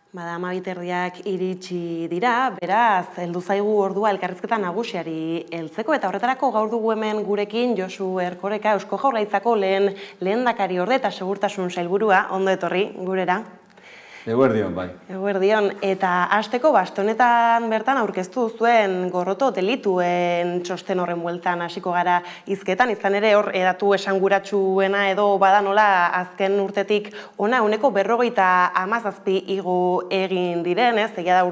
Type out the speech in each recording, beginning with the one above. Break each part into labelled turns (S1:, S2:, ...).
S1: Bada, 12:30 iritsi dira, beraz, heldu zaigu ordua elkarrizketa nagusiari heltzeko eta horretarako gaur dugu hemen gurekin Josu Erkoreka, Eusko Jaurlaritzako lehendakari orde eta segurtasun sailburua, ondo etorri gurera.
S2: Eguerdion, bai.
S1: Eguerdion, eta hasteko honetan bertan aurkeztu zuen gorroto delituen txosten horren bueltan hasiko gara hizketan, izan ere hor datu esanguratsuena edo bada nola azken urtetik ona 57 igo egin diren, ez? Egia da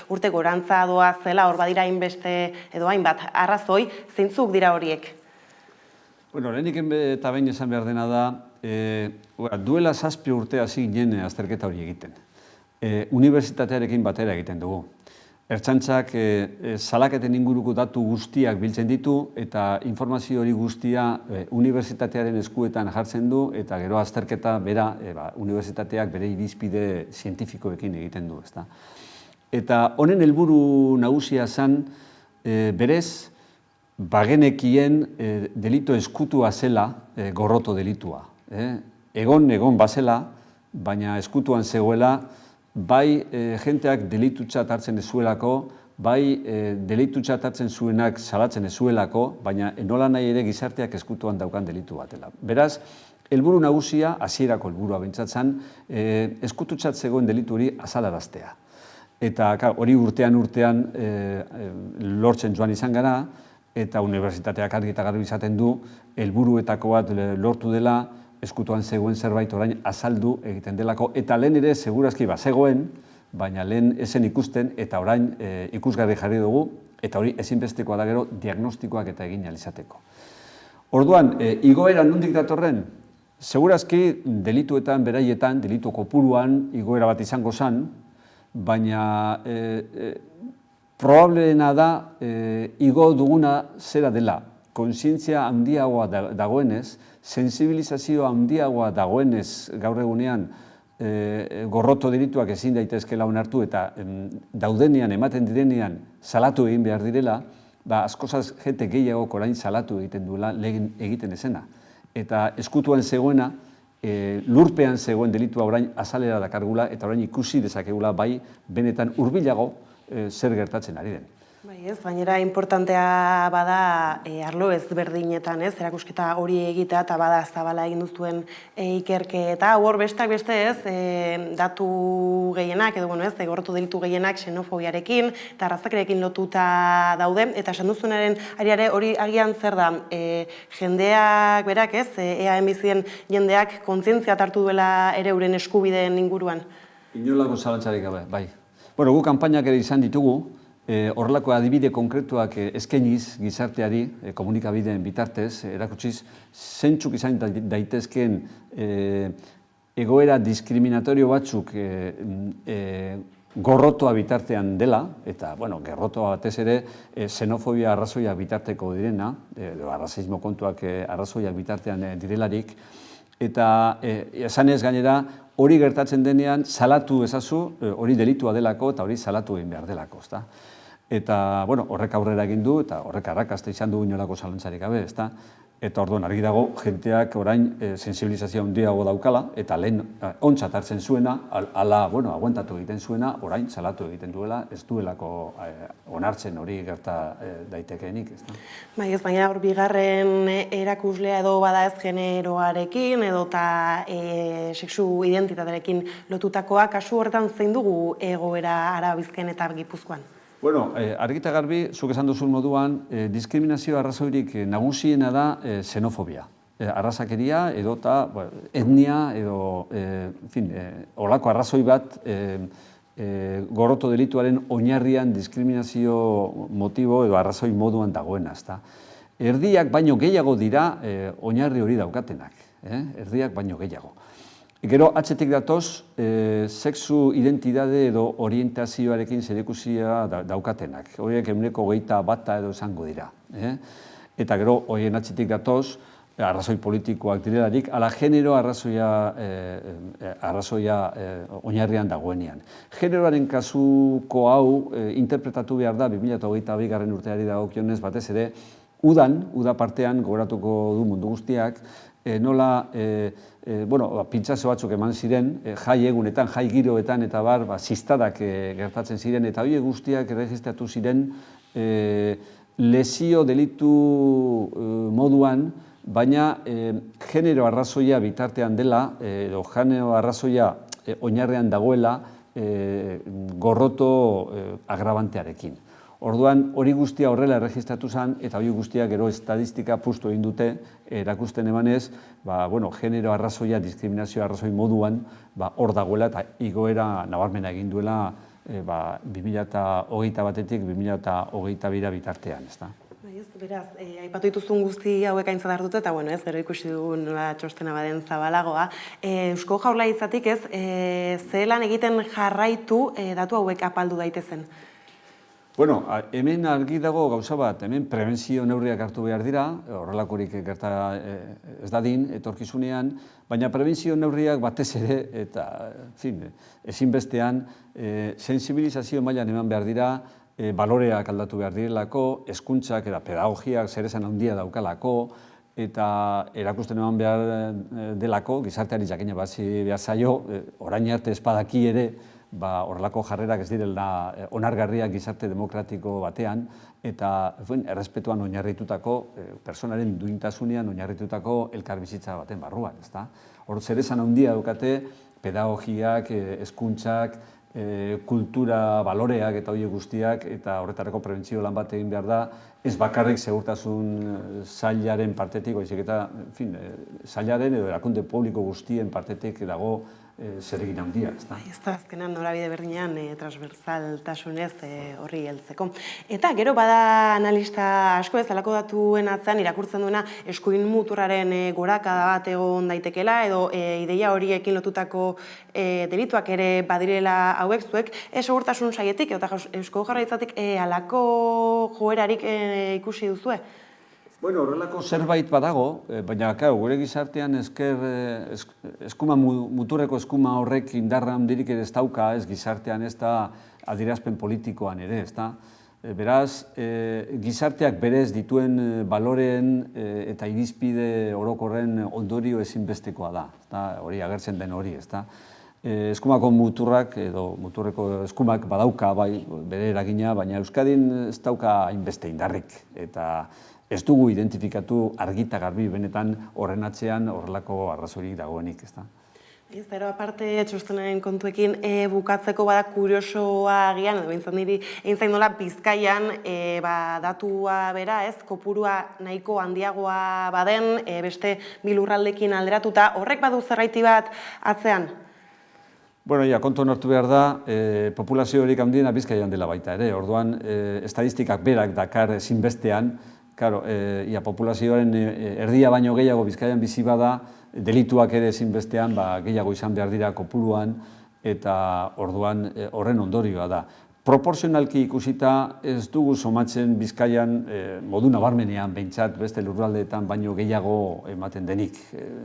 S1: urte gorantza doa zela, hor badira hainbeste edo hainbat arrazoi, zeintzuk dira horiek?
S2: Bueno, lehenik eta behin esan behar dena da, duela 7 urte hasi ginen azterketa hori egiten. Unibertsitatearekin batera egiten dugu. Ertzaintzak salaketen inguruko datu guztiak biltzen ditu eta informazio hori guztia unibertsitatearen eskuetan jartzen du eta gero azterketa bera unibertsitateak bere irizpide zientifikoekin egiten du. Eta honen helburu nagusia zen berez bagenekien delito eskutua zela gorroto delitua. Egon bazela, baina eskutuan zegoela, bai jenteak delitutzat hartzen ezuelako, bai delitutzat hartzen zuenak salatzen ezuelako, baina nola nahi ere gizarteak eskutuan daukan delitu batela. Beraz, helburu nagusia, hasierako helburua bentsatzen, eskututzat zegoen delitu hori azalaraztea. Eta hori urtean lortzen joan izan gara, eta unibertsitateak argi eta garbi izaten du, helburuetako bat lortu dela, eskutuan zegoen zerbait orain azaldu egiten delako, eta lehen ere segurazki bazegoen, baina lehen esen ikusten, eta orain ikusgarri jarri dugu, eta hori ezinbestekoa da gero diagnostikoak eta egin ahal izateko. Orduan, igoera nondik datorren? Segurazki delituetan, beraietan, delitu kopuruan igoera bat izango zen, baina probableena da igo duguna zera dela. Kontzientzia handiagoa dagoenez, sensibilizazio handiagoa dagoenez gaur egunean gorroto delituak ezin daitezkeela onartu eta daudenean, ematen direnean salatu egin behar direla, askozaz jente gehiago orain salatu egiten duela egiten ezena. Eta eskutuan zegoena, lurpean zegoen delitua orain azalera dakargula eta orain ikusi dezakegula bai benetan hurbilago zer gertatzen ari den.
S1: Gainera, importantea bada arlo ezberdinetan, erakusketa hori egitea eta bada zabala egin duzuen ikerketa. Hor besteak beste datu gehienak, edo gorroto delitu gehienak xenofobiarekin eta arrazakerekin lotuta daude. Eta esan duzunaren ariare hori agian zer da, jendeak berak, EAen bizien jendeak kontzientzia hartu duela ere euren eskubideen inguruan?
S2: Inolako zalantzarik gabe, bai. Bueno, gu kanpainak ere izan ditugu, horrelako adibide konkretuak eskainiz gizarteari, komunikabideen bitartez, erakutsiz, zeintzuk izan daitezkeen egoera diskriminatorio batzuk gorrotoa bitartean dela, eta, gorrotoa batez ere xenofobia arrazoiak bitarteko direna, arrazismo kontuak arrazoiak bitartean direlarik, eta esanez gainera, hori gertatzen denean salatu ezazu, hori delitua delako eta hori salatu egin behar delako. Eta horrek aurrera egin du eta horrek arrakasta izan du inolako zalantzarik gabe. Eta orduan argi dago jenteak orain sensibilizazio handiago daukala eta lehen ontzat hartzen zuena, ala aguantatu egiten zuena, orain salatu egiten duela, ez duelako onartzen hori gerta daitekeenik.
S1: Baina hor bigarren erakuslea edo bada ez generoarekin edo eta sexu identitatearekin lotutakoa, kasu horretan zein dugu egoera Araba, Bizkaian eta Gipuzkoan?
S2: Argi eta garbi, zuk esan duzun moduan, diskriminazio arrazoirik nagusiena da xenofobia. Arrazakeria edo eta etnia edo, holako arrazoi bat gorroto delituaren oinarrian diskriminazio motibo edo arrazoi moduan dagoena. Erdiak baino gehiago dira oinarri hori daukatenak. Erdiak baino gehiago. Gero, atzetik datoz, sexu identitate edo orientazioarekin zerikusia daukatenak. Horiek 21% edo esango dira. Eta gero, horien atzetik datoz, arrazoi politikoak direlarik, ala genero arrazoia oinarrian dagoenean. Generoaren kasuko hau interpretatu behar da 2022 urteari dagokionez batez ere Uda partean gogoratuko du mundu guztiak, nola pintzazio batzuk eman ziren, jai egunetan, jai giroetan eta bar, zistadak gertatzen ziren, eta horiek guztiak erregistratu ziren lesio delitu moduan, baina genero arrazoia bitartean dela, edo genero arrazoia oinarrean dagoela gorroto agrabantearekin. Orduan, hori guztia horrela erregistratu zen, eta hori guztia gero estadistika pustu egin dute, erakusten emanez, genero arrazoia, diskriminazio arrazoi moduan, hor dagoela eta igoera nabarmena egin duela 2021-etik 2022 bitartean.
S1: Beraz, aipatu dituzun guzti hauek aintzat hartuta, eta gero ikusi dugun nola txostena baden zabalagoa. Eusko Jaurlaritzatik zelan egiten jarraitu datu hauek apaldu daitezen?
S2: Hemen argi dago gauza bat, hemen prebentzio neurriak hartu behar dira, horrelakorik gerta ez dadin, etorkizunean, baina prebentzio neurriak batez ere, eta ezinbestean, sensibilizazio mailan eman behar dira, baloreak aldatu behar direlako, hezkuntzak eta pedagogiak zeresan handia daukalako, eta erakusten eman behar delako, gizarteari jakina batzi behar zaio, orain arte espadaki ere, horrelako jarrerak ez direla onargarriak gizarte demokratiko batean, eta errespetuan oinarritutako, personaren duintasunean oinarritutako elkarbizitza baten barruan. Hor zeresan handia daukate pedagogiak, hezkuntzak, kultura baloreak eta horiek guztiak, eta horretarako prebentzio lan bat egin behar da, ez bakarrik segurtasun sailaren partetik, baizik eta sailaren edo erakunde publiko guztien partetik dago zeregin handia.
S1: Ez da, azkenan norabide berdinean transversaltasunez horri heltzeko. Eta gero bada analista asko ez alako datuen atzean irakurtzen duena eskuin muturraren gorakada bat egon daitekeela edo ideia horiekin lotutako delituak ere badirela hauek zuek segurtasun saietik eta Eusko Jaurlaritzatik halako joerarik ikusi duzue?
S2: Horrelako zerbait badago, baina gure gizartean muturreko eskuma horrek indarra handirik ere ez dauka, ez gizartean ez da adierazpen politikoan ere, ez da. Beraz, gizarteak berez dituen baloreen eta irizpide orokorren ondorio ezinbestekoa da, hori agertzen den hori, ez da. Eskumako muturrak edo muturreko eskumak badauka bere eragina, baina Euskadin ez dauka hainbeste indarrik, eta ez dugu identifikatu argita garbi benetan horren atzean horrelako arrazoirik dagoenik, ez da.
S1: Zero, aparte txostenaren kontuekin bukatzeko bada kuriosoa agian, edo bintzat niri egin zain nola Bizkaian datua bera, kopurua nahiko handiagoa baden, beste bilurraldekin alderatuta, horrek badu zerraiti bat atzean?
S2: Kontuan hartu behar da, populazio horik handiena Bizkaian dela baita ere, orduan estadistikak berak dakar ezinbestean, populazioaren erdia baino gehiago Bizkaian bizi bada, delituak ere ezinbestean gehiago izan behar dira kopuruan, eta orduan horren ondorioa da. Proporzionalki ikusita ez dugu somatzen Bizkaian modu nabarmenean behintzat beste lurraldeetan baino gehiago ematen denik.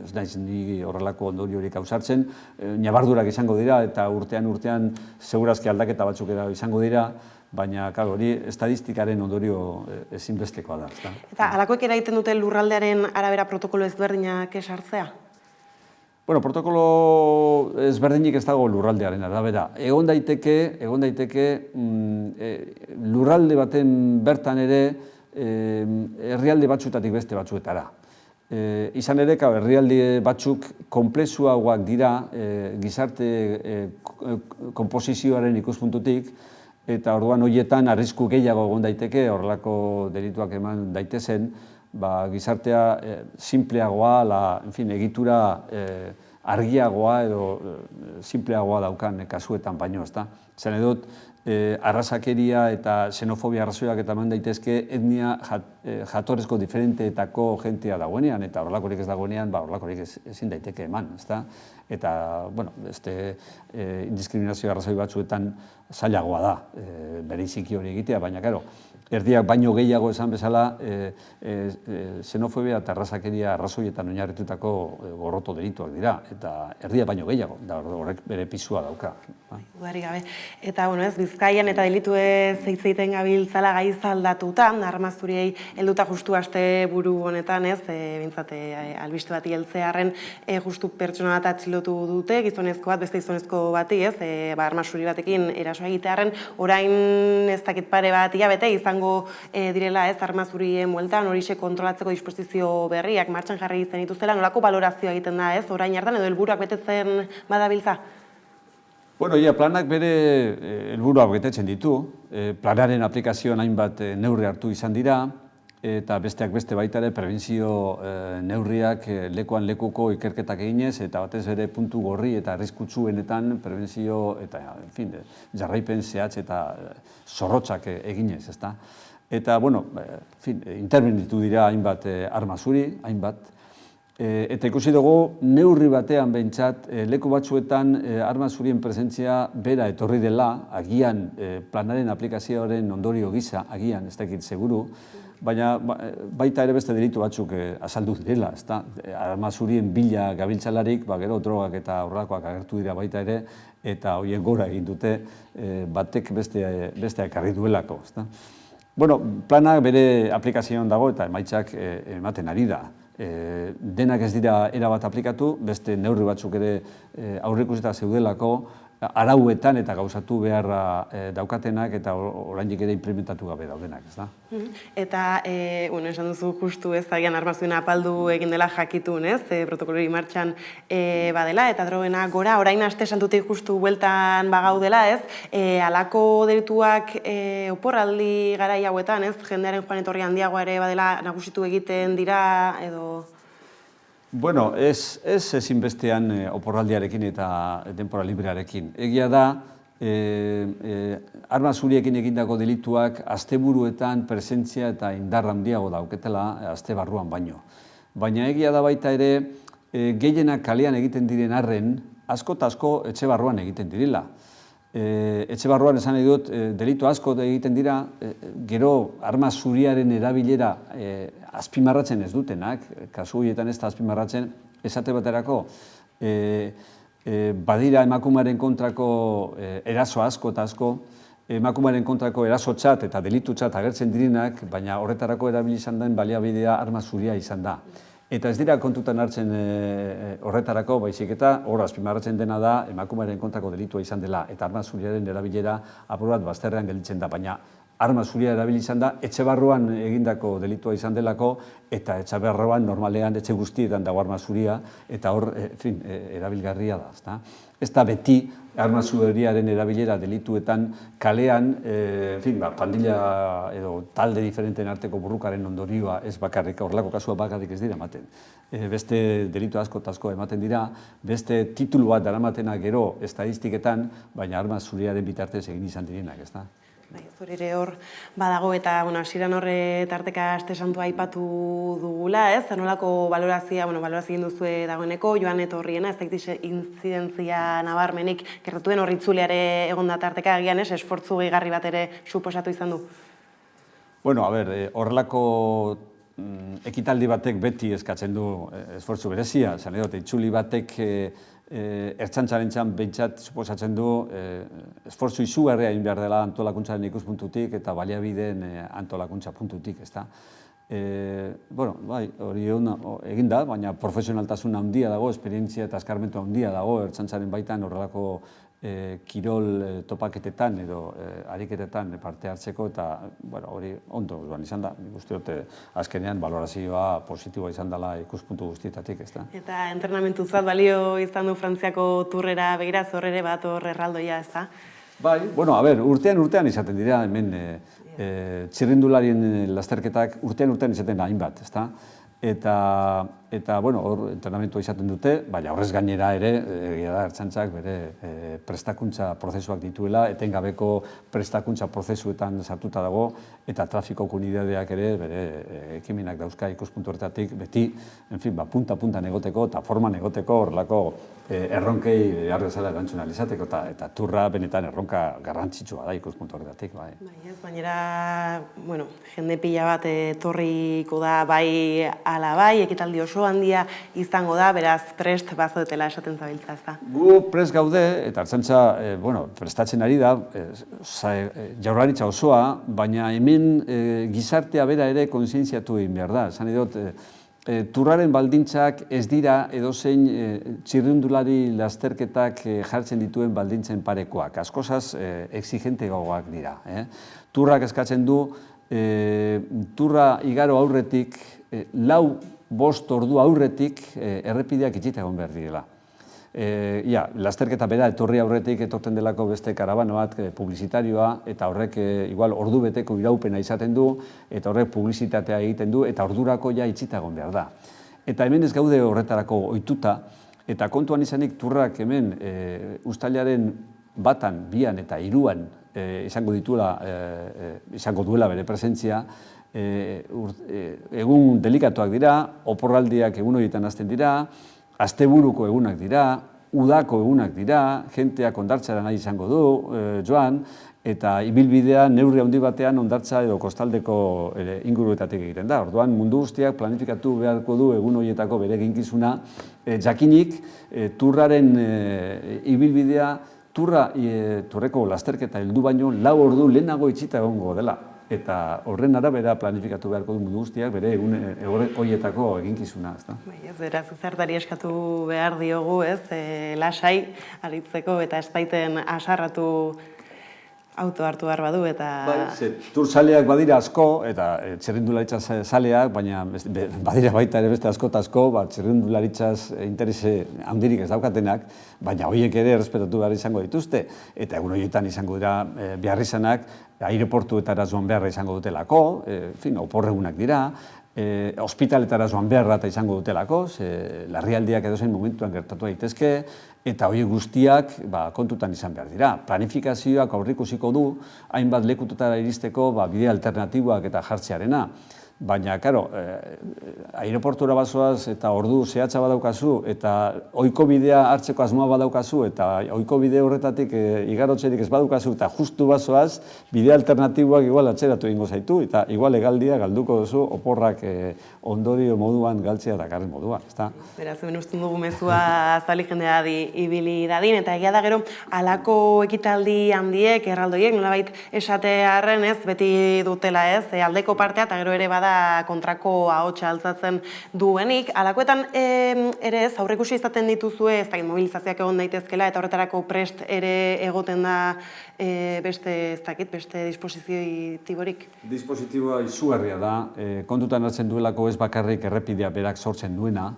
S2: Ez naiz ni horrelako ondoriorik ausartzen, ñabardurak izango dira eta urtean segurazki aldaketa batzuk izango dira, baina hori estadistikaren ondorio ezinbestekoa da.
S1: Eta halakoek eragiten dute lurraldearen arabera protokolo ezberdinak esartzea?
S2: Protokolo ezberdinik ez dago lurraldearen arabera. Egon daiteke lurralde baten bertan ere herrialde batzuetatik beste batzuetara. Izan ere, herrialde batzuk konplexuagoak dira gizarte konposizioaren ikuspuntutik, eta orduan horietan arrisku gehiago egon daiteke, horrelako delituak eman daitezen, gizartea simpleagoa, egitura argiagoa edo simpleagoa daukan kasuetan baino, ezta. Zene dut, arrazakeria eta xenofobia arrazoiak eta eman daitezke etnia jatorrezko diferenteetako jentea dagoenean, eta horrelakorik ez dagoenean, horrelakorik ezin daiteke eman, ezta. Eta, indiskriminazio arrazoi batzuetan zailagoa da, bereziki hori egitea, baina, erdiak baino gehiago esan bezala xenofobia eta arrazakeria arrazoietan oinarritutako gorroto delituak dira, eta erdiak baino gehiago, horrek bere pisua dauka.
S1: Dudarik gabe. Eta, bueno, ez, Bizkaian eta delituez hitz egiten gabiltzala gaiz aldatuta, arma zuriei helduta justu aste buru honetan, ez, bintzat, albiste bati heltzearren justu pertsona bat atxilotu dute, gizonezko bat, beste gizonezko bati, ez, arma zuri batekin eraso egitearren, orain ez dakit pare bat hilabete izango direla, ez, arma zurien bueltan, horixe kontrolatzeko disposizio berriak martxan jarri izan dituztela, nolako balorazioa egiten da, ez, orain hartan edo helburuak betetzen badabiltza?
S2: Bueno, planak bere helburuak betetzen ditu. Planaren aplikazioan hainbat neurri hartu izan dira, eta besteak beste baita ere prebentzio neurriak lekuan lekuko ikerketak eginez, eta batez ere puntu gorri eta arriskutsuenetan prebentzio eta jarraipen zehatz eta zorrotzak eginez, ezta? Eta, bueno, intervenitu dira hainbat arma zuri, hainbat. Eta ikusi dugu, neurri batean behintzat, leku batzuetan arma zurien presentzia bera etorri dela, agian planaren aplikazioaren ondorio gisa, agian, ez dakit seguru, baina baita ere beste delitu batzuk azaldu direla, ezta? Arma zurien bila gabiltzalarik, gero drogak eta horrakoak agertu dira baita ere, eta horien gora egin dute batek besteak ekarri duelako, ezta? Bueno, plana bere aplikazioan dago eta emaitzak ematen ari da. Denak ez dira erabat aplikatu, beste neurri batzuk ere aurreikusita zeudelako, arauetan eta gauzatu beharra daukatenak eta oraindik ere implementatu gabe daudenak, ez da?
S1: Eta, esan duzu justu ez, agian arma zuena apaldu egin dela jakitun, ez, protokolori martxan badela, eta drogena gora, orain aste santutik justu bueltan bagaudela, ez, halako delituak oporraldi garai hauetan, ez, jendearen joan etorri handiagoa ere badela nagusitu egiten dira, edo...
S2: Bueno, ez ezinbestean oporraldiarekin eta denbora librearekin. Egia da, arma zuriekin egindako delituak asteburuetan presentzia eta indar handiago dauketela aste barruan baino. Baina egia da baita ere, gehienak kalean egiten diren arren, asko eta asko etxe barruan egiten direla. Etxe barruan esan nahi dut, delitu asko egiten dira, gero arma zuriaren erabilera azpimarratzen ez dutenak, kasu horietan ez da azpimarratzen, esate baterako, badira emakumearen kontrako eraso asko eta asko, emakumearen kontrako erasotzat eta delitutzat agertzen direnak, baina horretarako erabili izan den baliabidea arma zuria izan da. Eta ez dira kontutan hartzen horretarako, baizik eta hor azpimarratzen dena da emakumearen kontrako delitua izan dela eta arma zuriaren erabilera apur bat bazterrean gelditzen da, baina arma zuria erabili izan da etxe barruan egindako delitua izan delako eta etxe barruan normalean etxe guztietan dago arma zuria eta hor erabilgarria da, ezta? Ez da beti arma zuriaren erabilera delituetan kalean, pandilla edo talde diferenten arteko burrukaren ondorioa ez bakarrik, horrelako kasua bakarrik ez dira ematen. Beste delitu asko eta asko ematen dira, beste titulu bat daramatenak gero estadistiketan, baina arma zuriaren bitartez egin izan direnak, ez da?
S1: Zure ere hor badago eta hasieran horre tarteka aste santua aipatu dugula, ez? Nolako balorazioa egin duzue dagoeneko, joan etorriena, ez dakit intzidentzia nabarmenik gertatuen hor itzuleare egon da tarteka agian, ez? Esfortzu gehigarri bat ere suposatu izan du.
S2: Bueno, horrelako ekitaldi batek beti eskatzen du esfortzu berezia, esan edo, itzuli batek ertzaintzarentzan behintzat suposatzen du esfortzu izugarria egin behar dela antolakuntzaren ikuspuntutik eta baliabideen antolakuntza puntutik, ezta? Bueno, bai, hori egin da, baina profesionaltasun handia dago, esperientzia eta eskarmentu handia dago ertzaintzaren baitan horrelako kirol topaketetan edo ariketetan parte hartzeko eta hori ondo izan da. Nik uste dut azkenean balorazioa positiboa izan dela ikuspuntu guztietatik, ezta?
S1: Eta entrenamentutzat balio izan du Frantziako turrera begira, horre bat hor erraldoia, ezta?
S2: Bai, urtean izaten dira hemen txirrindularien lasterketak urtean izaten hainbat, ezta? Eta, hor entrenamentua izaten dute, baina horrez gainera ere, ertzaintzak bere prestakuntza prozesuak dituela, etengabeko prestakuntza prozesuetan sartuta dago, eta trafiko unidadeak ere bere ekimenak dauzka ikuspuntu horretatik, beti, punta-puntan egoteko eta forman egoteko horrelako erronkei behar bezala erantzun ahal izateko, eta turra benetan erronka garrantzitsua da ikuspuntu horretatik. Baina,
S1: jende pila bat etorriko da bai ala bai, ekitaldi oso oso handia izango da, beraz prest bazodetela esaten zabiltza, ezta?
S2: Gu prest gaude, eta Ertzaintza prestatzen ari da, Jaurlaritza osoa, baina hemen gizartea bera ere kontzientziatu egin behar da. Esan dut, turraren baldintzak ez dira edozein txirrindulari lasterketak jartzen dituen baldintzen parekoak. Askozaz exigenteagoak dira. Turrak eskatzen du, turra igaro aurretik, 4-5 ordu aurretik errepideak itxita egon behar direla. Lasterketa bera etorri aurretik etortzen delako beste karabano bat publizitarioa, eta horrek igual ordu beteko iraupena izaten du, eta horrek publizitatea egiten du, eta ordurako ja itxita egon behar da. Eta hemen ez gaude horretarako ohituta, eta kontuan izanik turrak hemen uztailaren 1, 2 eta 3 izango duela bere presentzia, egun delikatuak dira, oporraldiak egun horietan hasten dira, asteburuko egunak dira, udako egunak dira, jenteak hondartzara nahi izango du, joan, eta ibilbidea neurri handi batean hondartza edo kostaldeko inguruetatik egiten da. Orduan mundu guztiak planifikatu beharko du egun horietako bere eginkizuna, jakinik turraren ibilbidea, turreko lasterketa heldu baino 4 ordu lehenago itxita egongo dela. Eta horren arabera planifikatu beharko du mundu guztiak bere egun horietako eginkizuna.
S1: Ez beraz, zertari eskatu behar diogu, lasai aritzeko eta ez baiten asarratu auto hartu behar badu eta...
S2: Tur zaleak badira asko eta txirrindularitza zaleak, baina badira baita ere beste asko eta asko, txirrindularitzaz interese handirik ez daukatenak, baina horiek ere errespetatu behar izango dituzte, eta egun horietan izango dira behar izanak, aireportuetara joan beharra izango dutelako, oporregunak dira, ospitaletara joan beharra izango dutelako, larrialdiak edozein momentuan gertatu daitezke, eta horiek guztiak kontutan izan behar dira. Planifikazioak aurreikusiko du, hainbat lekututara iristeko bide alternatiboak eta jartzearena. Baina, karo, aireportura bazoaz eta ordu zehatza badaukazu, eta ohiko bidea hartzeko asmoa badaukazu, eta ohiko bide horretatik igarotzerik ez badaukazu, eta justu bazoaz, bide alternatiboak igual atzeratu egingo zaitu, eta igual egaldia galduko duzu oporrak ondorio moduan galtzea dakarren moduan.
S1: Beraz, hemen usten dugu mezua zabalik jendea ibili dadin, eta egia da gero, halako ekitaldi handiek, erraldoiek, nolabait esatearren ez, beti dutela ez, aldeko partea, eta gero ere bada kontrako ahotsa altzatzen duenik. Halakoetan ere ez, aurreikusi izaten dituzue, ez da mobilizazioak egon daitezkela, eta horretarako prest ere egoten da beste dispositiborik?
S2: Dispositiboa izugarria da, kontutan hartzen duelako ez bakarrik errepidea berak sortzen duena,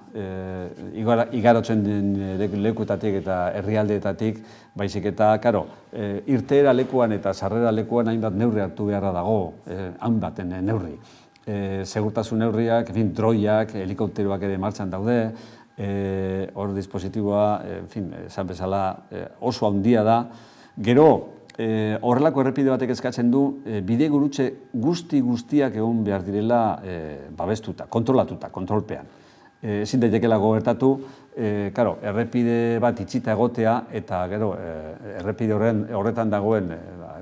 S2: igarotzen den lekuetatik eta herrialdeetatik, baizik eta, karo, irteera lekuan eta sarrera lekuan hainbat neurri hartu beharra dago, hainbaten neurri. Segurtasun neurriak, droiak, helikopteroak ere martxan daude, hor dispositiboa, esan bezala, oso handia da. Gero, horrelako errepide batek eskatzen du, bide gurutze guztiak egon behar direla babestuta, kontrolatuta, kontrolpean. Ezin daitekelago gertatu, errepide bat itxita egotea, eta gero, errepide horretan dagoen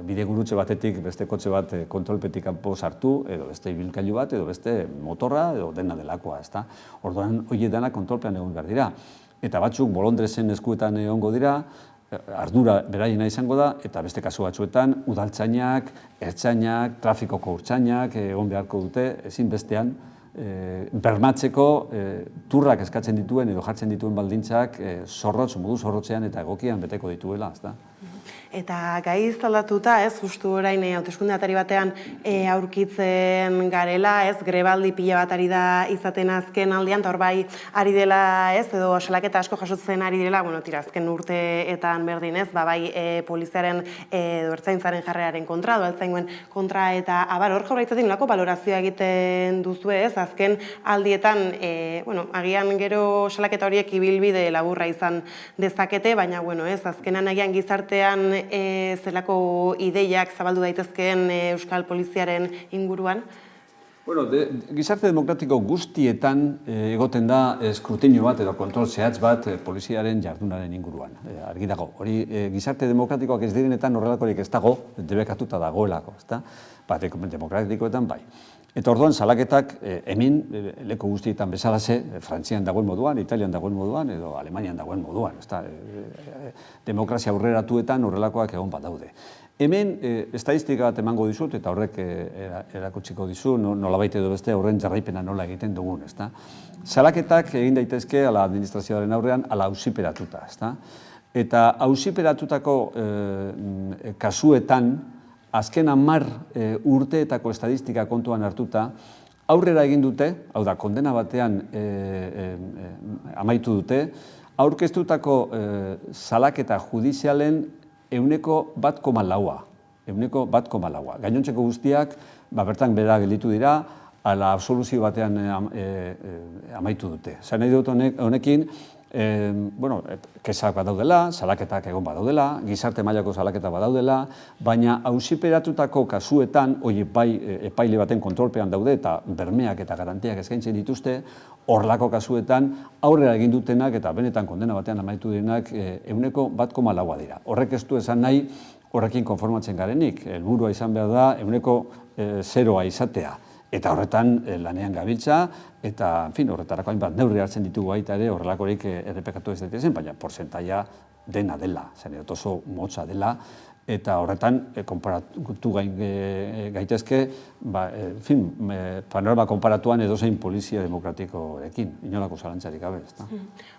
S2: bide gurutze batetik beste kotxe bat kontrolpetik kanpo sartu, edo beste ibilgailu bat, edo beste motorra, edo dena delakoa. Orduan, horiek dena kontrolpean egon behar dira. Eta batzuk bolondrezen eskuetan egongo dira, ardura beraiena izango da, eta beste kasu batzuetan, udaltzainak, ertzainak, trafikoko urtzainak egon beharko dute, ezin bestean, bermatzeko turrak eskatzen dituen edo jartzen dituen baldintzak modu zorrotzean eta egokian beteko dituela.
S1: Eta gai aldatuta, justu orain hauteskunde atari batean aurkitzen garela, grebaldi pila bat ari da izaten azken aldian, eta hor bai ari dela, edo salaketa asko jasotzen ari direla, azken urteetan berdin bai poliziaren edo ertzaintzaren jarreraren kontra, edo ertzaingoen kontra, eta abar hor jaurlaritzatik nolako balorazioa egiten duzu azken aldietan, agian gero salaketa horiek ibilbide laburra izan dezakete, baina azkenan agian gizartean zelako ideiak zabaldu daitezkeen Euskal Poliziaren inguruan?
S2: Gizarte demokratiko guztietan egoten da eskrutinio bat edo kontrol zehatz bat poliziaren jardunaren inguruan. Argi dago, hori gizarte demokratikoak ez direnetan horrelakorik ez dago, debekatuta dagoelako, demokratikoetan bai. Eta orduan salaketak hemen leku guztietan bezalaxe, Frantzian dagoen moduan, Italian dagoen moduan, edo Alemanian dagoen moduan, demokrazia aurreratuetan horrelakoak egon badaude. Hemen, estadistika bat emango dizut, eta horrek erakutsiko dizu, nolabait edo beste horren jarraipena nola egiten dugun. Salaketak egin daitezke ala administrazioaren aurrean ala auziperatuta. Eta auziperatutako kasuetan, azken 10 urteetako estadistika kontuan hartuta, aurrera egin dute, hau da, kondena batean amaitu dute, aurkeztutako salaketa judizialen 1,4%. 1,4%. Gainontzeko guztiak bertan bera gelditu dira, ala absoluzio batean amaitu dute. Zan nahi dut honekin, kesak badaudela, salaketak egon badaudela, gizarte mailako salaketak badaudela, baina auziperatutako kasuetan, hori bai epaile baten kontrolpean daude eta bermeak eta garantiak eskaintzen dituzte, horlako kasuetan aurrera egin dutenak eta benetan kondena batean amaitu direnak 1,4% dira. Horrek ez du esan nahi horrekin konformatzen garenik. Helburua izan behar da 0% izatea. Eta horretan lanean gabiltza, eta horretarako hainbat neurri hartzen ditugu baita ere horrelakorik errepekatu ez daitezen, baina portzentaia dena dela, zen oso motza dela, eta horretan konparatu gaitezke, panorama konparatuan edozein polizia demokratikorekin, inolako zalantzarik gabe.